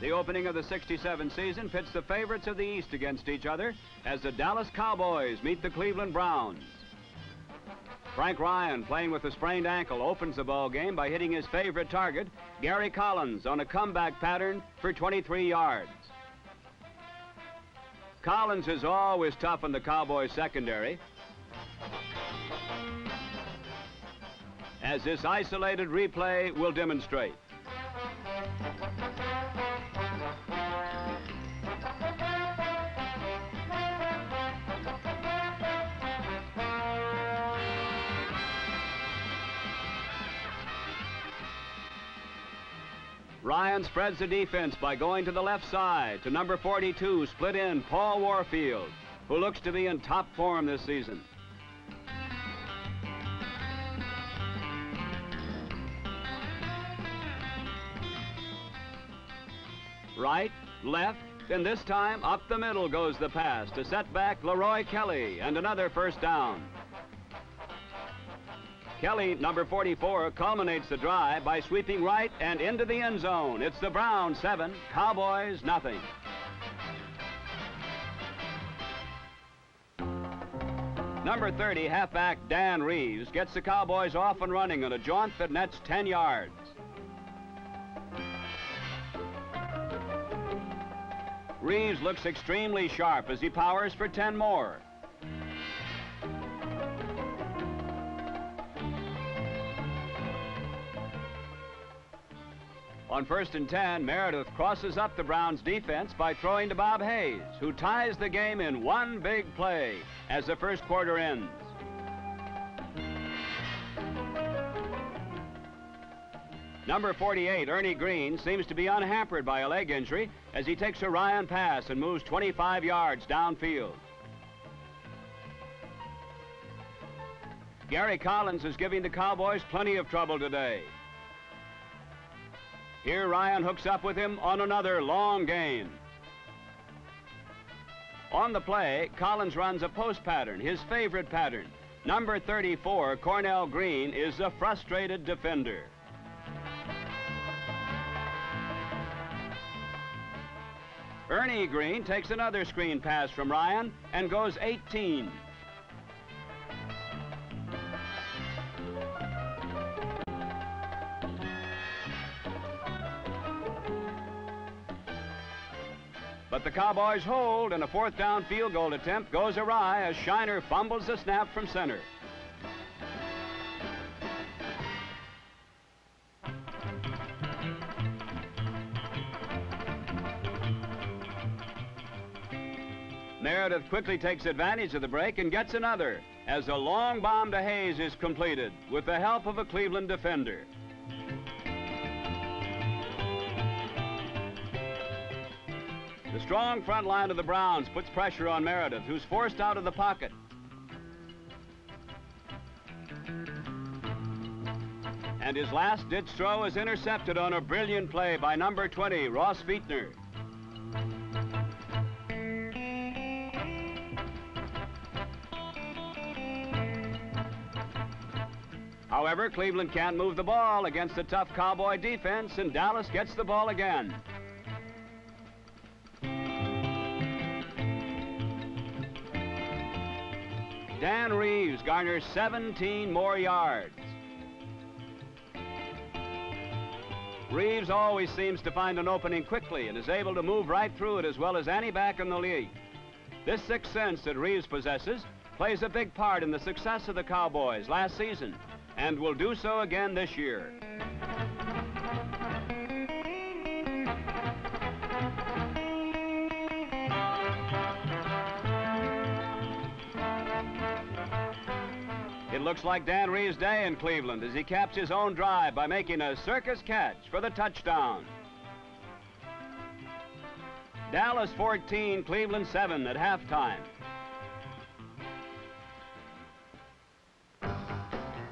The opening of the '67 season pits the favorites of the East against each other as the Dallas Cowboys meet the Cleveland Browns. Frank Ryan, playing with a sprained ankle, opens the ball game by hitting his favorite target, Gary Collins, on a comeback pattern for 23 yards. Collins is always tough in the Cowboys secondary, as this isolated replay will demonstrate. Ryan spreads the defense by going to the left side to number 42, split end Paul Warfield, who looks to be in top form this season. Right, left, and this time up the middle goes the pass to set back Leroy Kelly, and another first down. Kelly, number 44, culminates the drive by sweeping right and into the end zone. It's the Browns 7, Cowboys nothing. Number 30, halfback Dan Reeves, gets the Cowboys off and running on a jaunt that nets 10 yards. Reeves looks extremely sharp as he powers for 10 more. On 1st and 10, Meredith crosses up the Browns' defense by throwing to Bob Hayes, who ties the game in one big play as the first quarter ends. Number 48, Ernie Green, seems to be unhampered by a leg injury as he takes a Ryan pass and moves 25 yards downfield. Gary Collins is giving the Cowboys plenty of trouble today. Here Ryan hooks up with him on another long gain. On the play, Collins runs a post pattern, his favorite pattern. Number 34, Cornell Green, is a frustrated defender. Ernie Green takes another screen pass from Ryan and goes 18. But the Cowboys hold, and a fourth down field goal attempt goes awry as Shiner fumbles the snap from center. Meredith quickly takes advantage of the break and gets another as a long bomb to Hayes is completed with the help of a Cleveland defender. The strong front line of the Browns puts pressure on Meredith, who's forced out of the pocket. And his last-ditch throw is intercepted on a brilliant play by number 20, Ross Fietner. However, Cleveland can't move the ball against a tough Cowboy defense, and Dallas gets the ball again. Dan Reeves garners 17 more yards. Reeves always seems to find an opening quickly and is able to move right through it as well as any back in the league. This sixth sense that Reeves possesses plays a big part in the success of the Cowboys last season and will do so again this year. It looks like Dan Reeves' day in Cleveland as he caps his own drive by making a circus catch for the touchdown. Dallas 14, Cleveland 7 at halftime.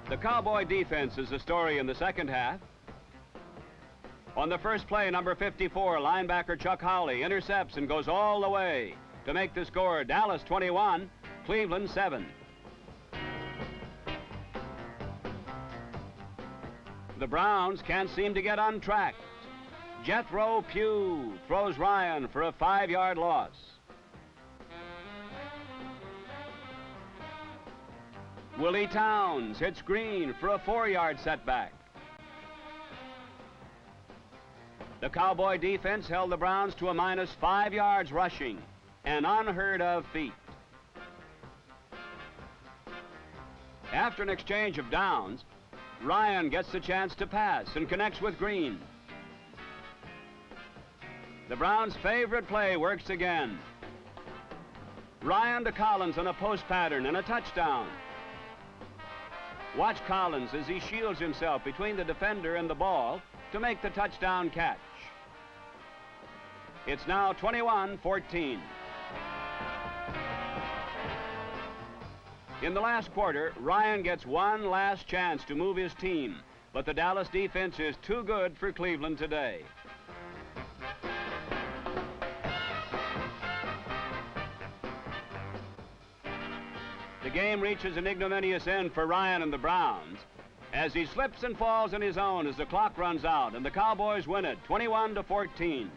The Cowboy defense is the story in the second half. On the first play, number 54, linebacker Chuck Howley intercepts and goes all the way to make the score Dallas 21, Cleveland 7. The Browns can't seem to get untracked. Jethro Pugh throws Ryan for a 5-yard loss. Willie Towns hits Green for a 4-yard setback. The Cowboy defense held the Browns to a minus 5 yards rushing, an unheard of feat. After an exchange of downs, Ryan gets the chance to pass and connects with Green. The Browns' favorite play works again. Ryan to Collins on a post pattern and a touchdown. Watch Collins as he shields himself between the defender and the ball to make the touchdown catch. It's now 21-14. In the last quarter, Ryan gets one last chance to move his team, but the Dallas defense is too good for Cleveland today. The game reaches an ignominious end for Ryan and the Browns as he slips and falls on his own as the clock runs out, and the Cowboys win it 21-14.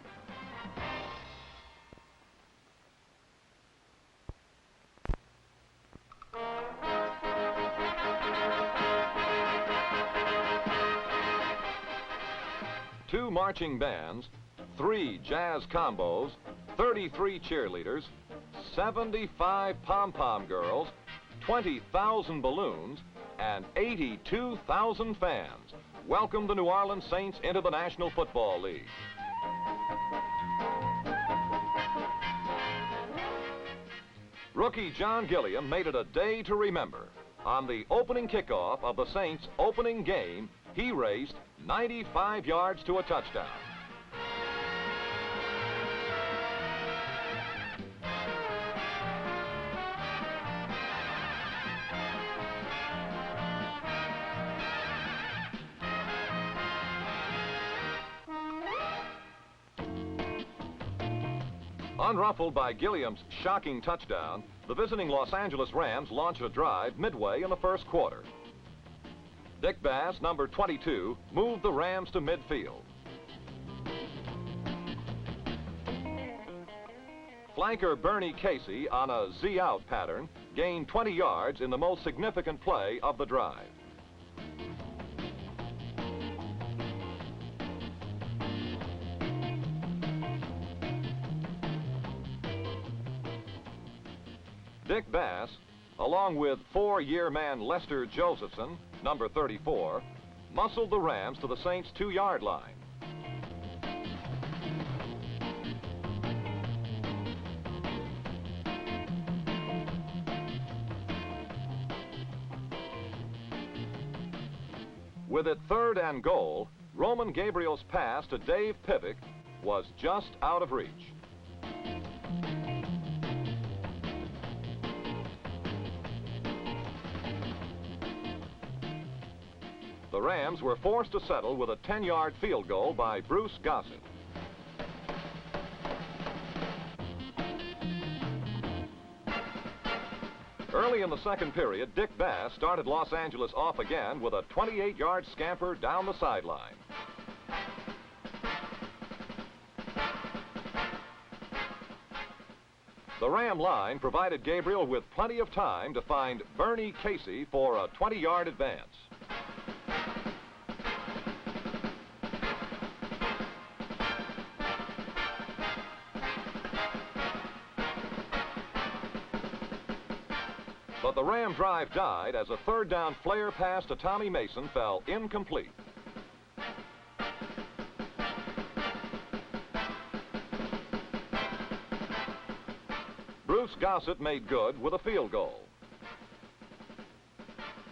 Two marching bands, 3 jazz combos, 33 cheerleaders, 75 pom-pom girls, 20,000 balloons, and 82,000 fans welcome the New Orleans Saints into the National Football League. Rookie John Gilliam made it a day to remember. On the opening kickoff of the Saints' opening game, he raced 95 yards to a touchdown. Unruffled by Gilliam's shocking touchdown, the visiting Los Angeles Rams launched a drive midway in the first quarter. Dick Bass, number 22, moved the Rams to midfield. Flanker Bernie Casey, on a Z-out pattern, gained 20 yards in the most significant play of the drive. Dick Bass, along with 4-year man Lester Josephson, number 34, muscled the Rams to the Saints' 2-yard line. With it 3rd and goal, Roman Gabriel's pass to Dave Pivick was just out of reach. The Rams were forced to settle with a 10-yard field goal by Bruce Gossett. Early in the second period, Dick Bass started Los Angeles off again with a 28-yard scamper down the sideline. The Ram line provided Gabriel with plenty of time to find Bernie Casey for a 20-yard advance. But the Ram drive died as a 3rd down flare pass to Tommy Mason fell incomplete. Bruce Gossett made good with a field goal.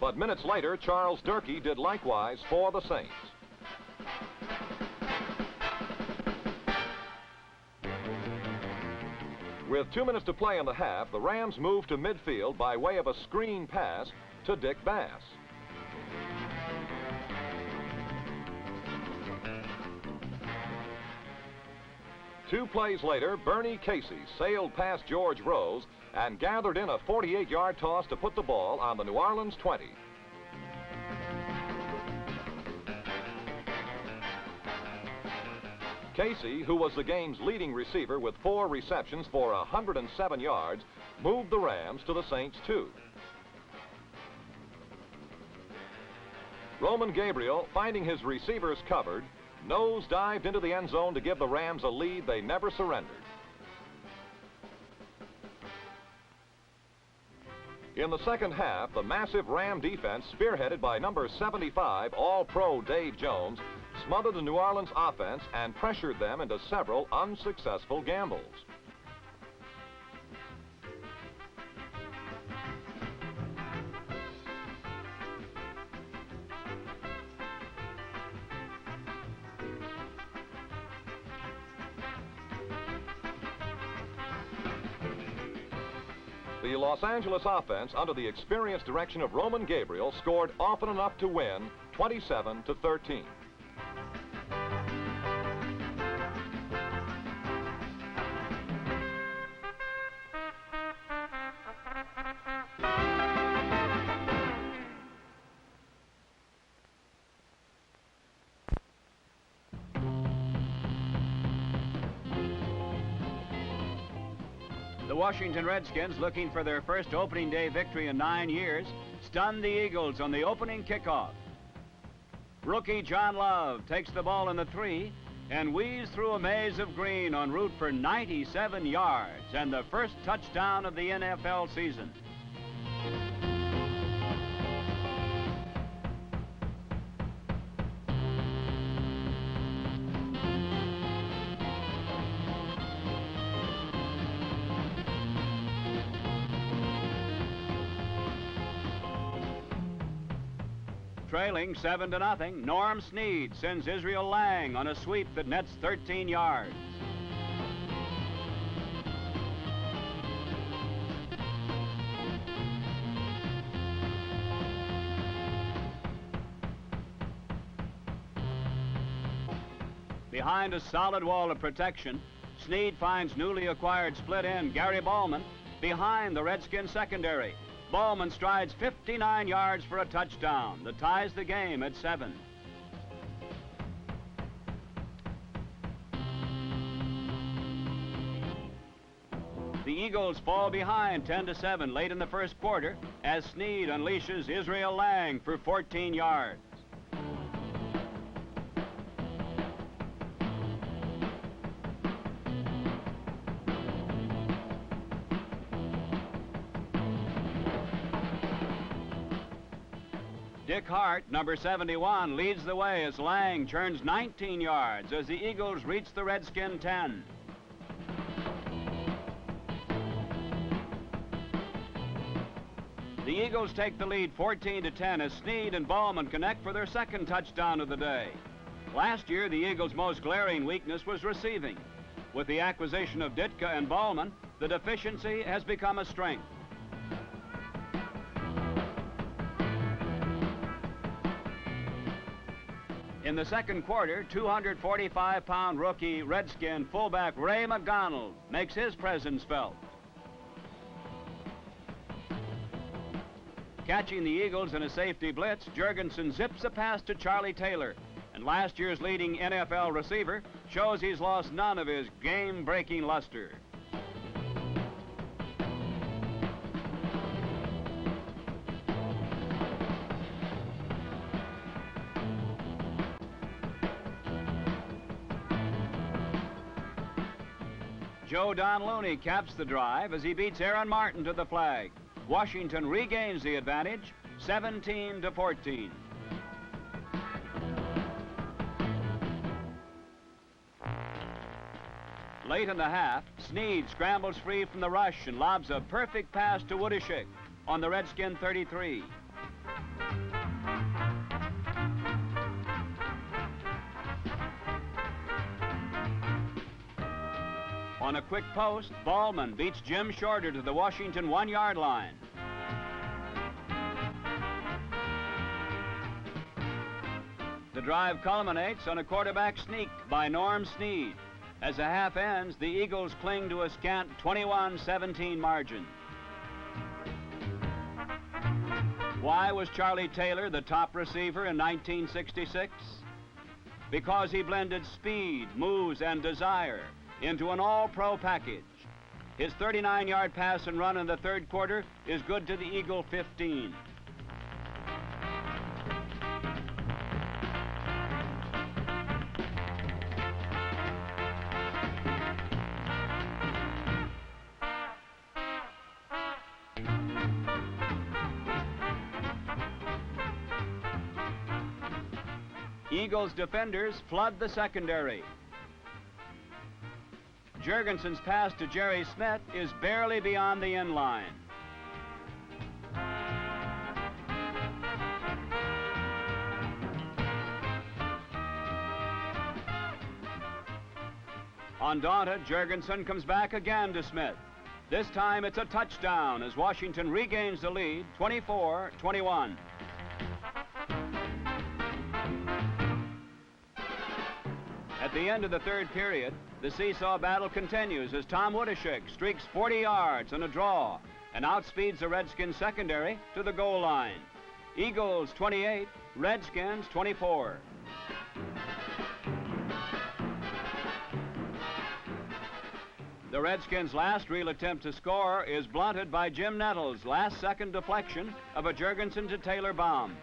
But minutes later, Charles Durkee did likewise for the Saints. With 2 minutes to play in the half, the Rams moved to midfield by way of a screen pass to Dick Bass. Two plays later, Bernie Casey sailed past George Rose and gathered in a 48-yard toss to put the ball on the New Orleans 20. Casey, who was the game's leading receiver with 4 receptions for 107 yards, moved the Rams to the Saints' 2. Roman Gabriel, finding his receivers covered, nose-dived into the end zone to give the Rams a lead they never surrendered. In the second half, the massive Ram defense, spearheaded by number 75 All-Pro Dave Jones, smothered the New Orleans offense and pressured them into several unsuccessful gambles. The Los Angeles offense, under the experienced direction of Roman Gabriel, scored often enough to win 27-13. The Washington Redskins, looking for their first opening day victory in 9 years, stunned the Eagles on the opening kickoff. Rookie John Love takes the ball in the 3 and weaves through a maze of green en route for 97 yards and the first touchdown of the NFL season. Trailing 7-0, Norm Snead sends Israel Lang on a sweep that nets 13 yards. Behind a solid wall of protection, Snead finds newly acquired split end Gary Ballman behind the Redskins secondary. Ballman strides 59 yards for a touchdown that ties the game at 7. The Eagles fall behind 10-7 late in the first quarter as Snead unleashes Israel Lang for 14 yards. Dick Hart, number 71, leads the way as Lang churns 19 yards as the Eagles reach the Redskin 10. The Eagles take the lead 14-10 as Snead and Ballman connect for their second touchdown of the day. Last year, the Eagles' most glaring weakness was receiving. With the acquisition of Ditka and Ballman, the deficiency has become a strength. In the second quarter, 245-pound rookie Redskin fullback Ray McDonald makes his presence felt. Catching the Eagles in a safety blitz, Jurgensen zips a pass to Charlie Taylor, and last year's leading NFL receiver shows he's lost none of his game-breaking luster. Joe Don Looney caps the drive as he beats Aaron Martin to the flag. Washington regains the advantage, 17-14. Late in the half, Snead scrambles free from the rush and lobs a perfect pass to Woodishik on the Redskin 33. On a quick post, Ballman beats Jim Shorter to the Washington 1-yard line. The drive culminates on a quarterback sneak by Norm Snead. As the half ends, the Eagles cling to a scant 21-17 margin. Why was Charlie Taylor the top receiver in 1966? because he blended speed, moves, and desire into an all-pro package. His 39-yard pass and run in the third quarter is good to the Eagle 15. Eagles defenders flood the secondary. Jurgensen's pass to Jerry Smith is barely beyond the end line. Undaunted, Jurgensen comes back again to Smith. This time it's a touchdown as Washington regains the lead, 24-21. At the end of the third period, the seesaw battle continues as Tom Woodishick streaks 40 yards on a draw and outspeeds the Redskins secondary to the goal line. Eagles 28, Redskins 24. The Redskins' last real attempt to score is blunted by Jim Nettles' last-second deflection of a Jurgensen to Taylor bomb.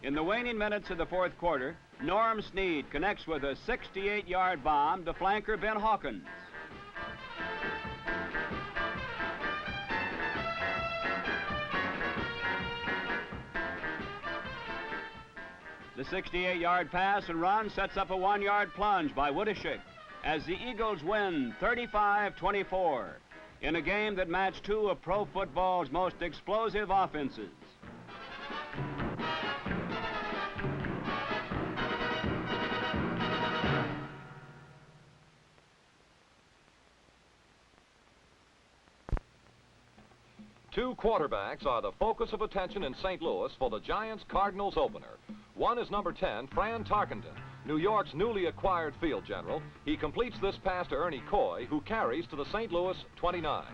In the waning minutes of the fourth quarter, Norm Snead connects with a 68-yard bomb to flanker Ben Hawkins. The 68-yard pass and run sets up a 1-yard plunge by Woodishick as the Eagles win 35-24 in a game that matched two of pro football's most explosive offenses. Two quarterbacks are the focus of attention in St. Louis for the Giants-Cardinals opener. One is number 10, Fran Tarkenton, New York's newly acquired field general. He completes this pass to Ernie Coy, who carries to the St. Louis 29.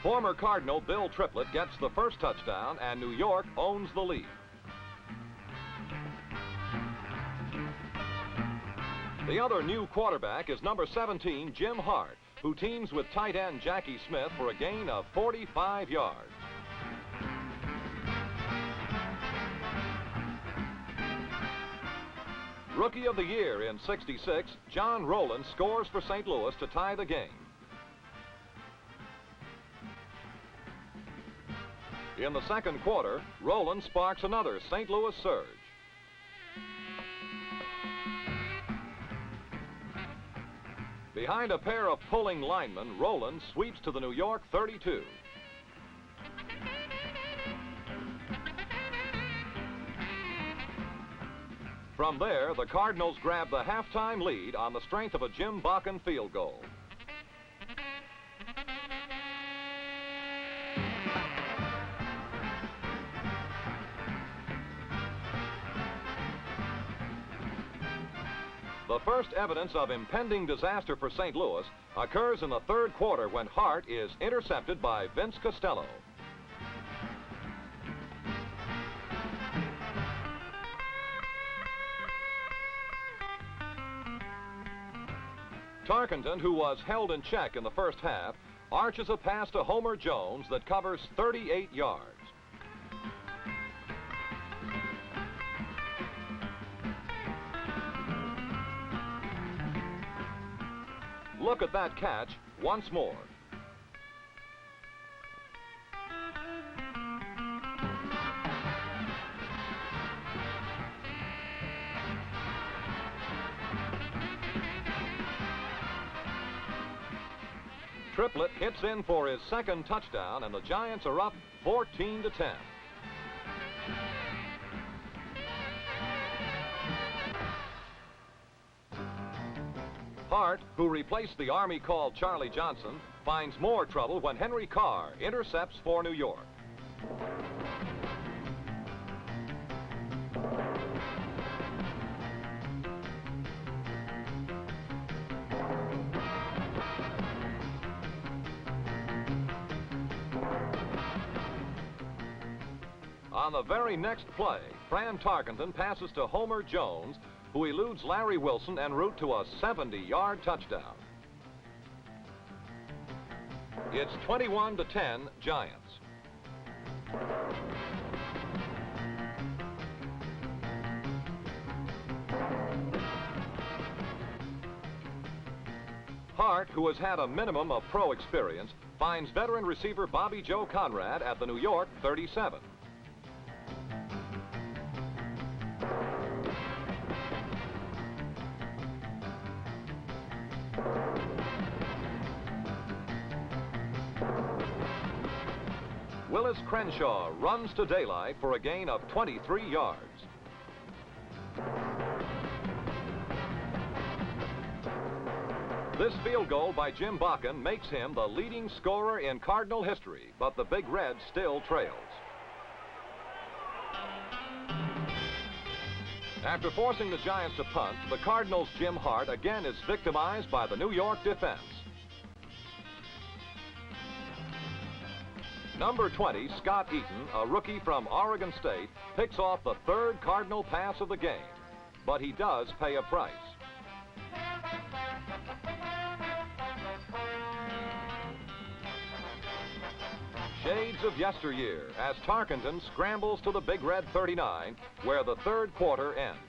Former Cardinal Bill Triplett gets the first touchdown, and New York owns the lead. The other new quarterback is number 17, Jim Hart, who teams with tight end Jackie Smith for a gain of 45 yards. Rookie of the Year in '66, John Rowland scores for St. Louis to tie the game. In the second quarter, Rowland sparks another St. Louis surge. Behind a pair of pulling linemen, Rowland sweeps to the New York 32. From there, the Cardinals grab the halftime lead on the strength of a Jim Bakken field goal. The first evidence of impending disaster for St. Louis occurs in the third quarter when Hart is intercepted by Vince Costello. Tarkenton, who was held in check in the first half, arches a pass to Homer Jones that covers 38 yards. Look at that catch once more. Triplett hits in for his second touchdown, and the Giants are up 14-10. Hart, who replaced the Army called Charlie Johnson, finds more trouble when Henry Carr intercepts for New York. On the very next play, Fran Tarkenton passes to Homer Jones, who eludes Larry Wilson en route to a 70-yard touchdown. It's 21-10 Giants. Hart, who has had a minimum of pro experience, finds veteran receiver Bobby Joe Conrad at the New York 37. Willis Crenshaw runs to daylight for a gain of 23 yards. This field goal by Jim Bakken makes him the leading scorer in Cardinal history, but the Big Red still trails. After forcing the Giants to punt, the Cardinals' Jim Hart again is victimized by the New York defense. Number 20, Scott Eaton, a rookie from Oregon State, picks off the third Cardinal pass of the game, but he does pay a price. Shades of yesteryear as Tarkenton scrambles to the Big Red 39, where the third quarter ends.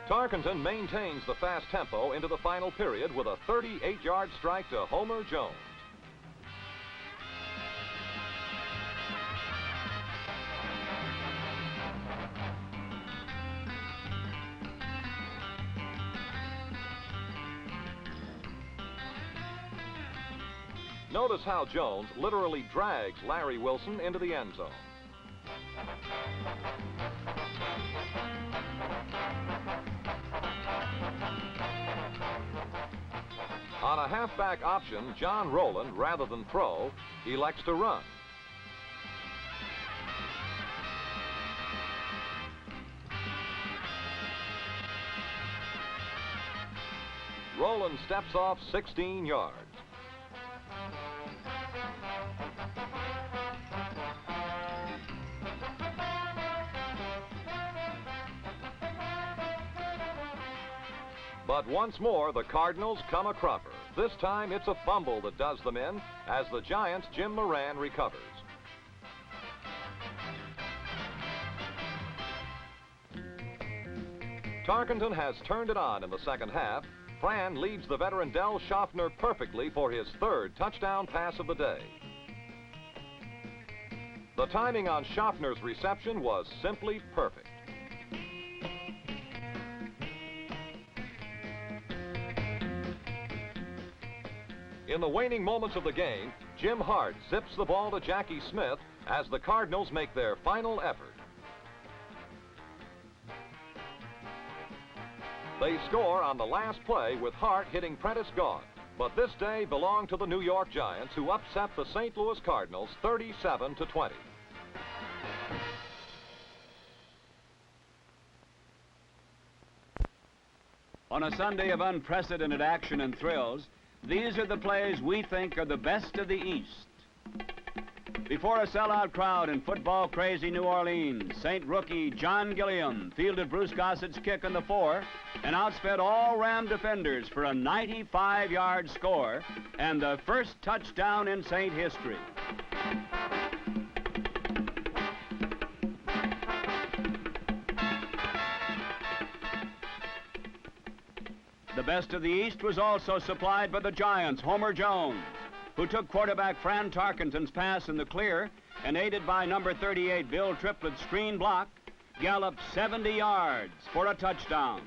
Tarkenton maintains the fast tempo into the final period with a 38-yard strike to Homer Jones. Notice how Jones literally drags Larry Wilson into the end zone. On a halfback option, John Rowland, rather than throw, elects to run. Rowland steps off 16 yards. But once more, the Cardinals come a cropper. This time, it's a fumble that does them in as the Giants' Jim Moran recovers. Tarkenton has turned it on in the second half. Fran leads the veteran Del Schaffner perfectly for his third touchdown pass of the day. The timing on Schaffner's reception was simply perfect. In the waning moments of the game, Jim Hart zips the ball to Jackie Smith as the Cardinals make their final effort. They score on the last play with Hart hitting Prentice Gaunt, but this day belonged to the New York Giants, who upset the St. Louis Cardinals 37-20. On a Sunday of unprecedented action and thrills, these are the plays we think are the best of the East. Before a sellout crowd in football-crazy New Orleans, Saint rookie John Gilliam fielded Bruce Gossett's kick in the 4 and outsped all Ram defenders for a 95-yard score and the first touchdown in Saint history. The best of the East was also supplied by the Giants' Homer Jones, who took quarterback Fran Tarkenton's pass in the clear and, aided by number 38 Bill Triplett's screen block, galloped 70 yards for a touchdown.